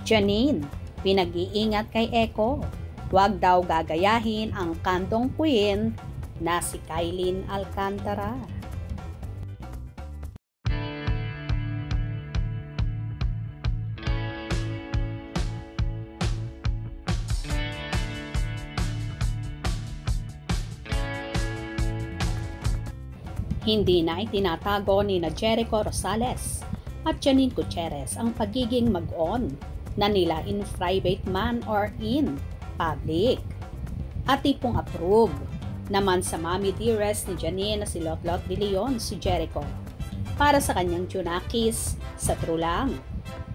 Janine, pinag-iingat kay Echo. Huwag daw gagayahin ang kantong queen na si Kailin Alcantara. Hindi na itinatago ni Jericho Rosales at Janine Gutierrez ang pagiging mag-on na nila in private man or in public. At tipong approve naman sa mommy dearest ni Janine na si Lotlot de Leon si Jericho para sa kanyang Junakis sa True Lang.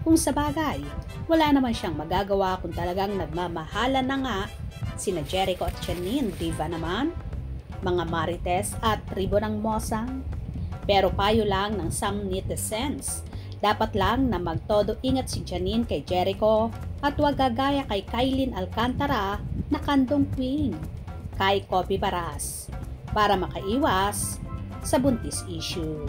Kung sa bagay, wala naman siyang magagawa kung talagang nagmamahalan na nga sina Jericho at Janine, diva naman, mga marites at tribo ng mosang. Pero payo lang ng some netizens, dapat lang na magtodo ingat si Janine kay Jericho at huwag gagaya kay Kailin Alcantara na kandong queen kay Kobe Paras para makaiwas sa buntis issue.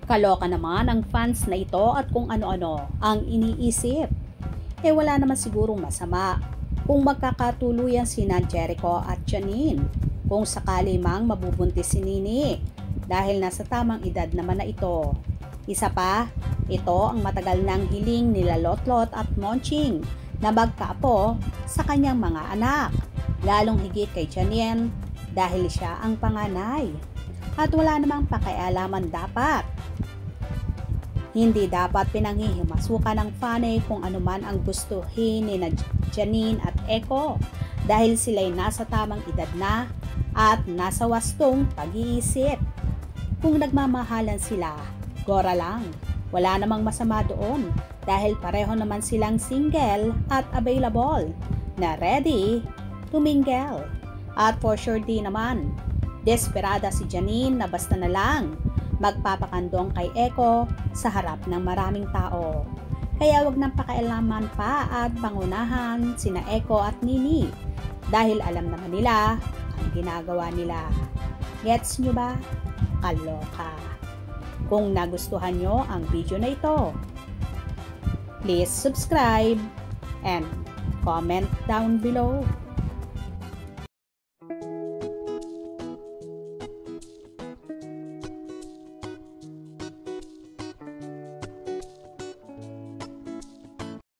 Kaloka naman ang fans na ito at kung ano-ano ang iniisip. Wala naman sigurong masama kung magkakatuluyan sina Jericho at Janine kung sakali mang mabubuntis si Nini dahil nasa tamang edad naman na ito. Isa pa, ito ang matagal nang hiling nila Lotlot at Monching na magkaapo sa kanyang mga anak, lalong higit kay Janine dahil siya ang panganay. At wala namang pakialaman dapat. Hindi dapat pinanghihimasukan ng fanay kung anuman ang gustuhin ni Janine at Echo dahil sila'y nasa tamang edad na at nasa wastong pag-iisip. Kung nagmamahalan sila, gora lang. Wala namang masama doon dahil pareho naman silang single at available na ready to mingle. At for sure din naman, desperada si Janine na basta na lang magpapakandong kay Echo sa harap ng maraming tao. Kaya wag nang pakialaman pa at pangunahan sina Echo at Nini dahil alam naman nila ang ginagawa nila. Gets nyo ba? Kaloka. Kung nagustuhan nyo ang video na ito, please subscribe and comment down below.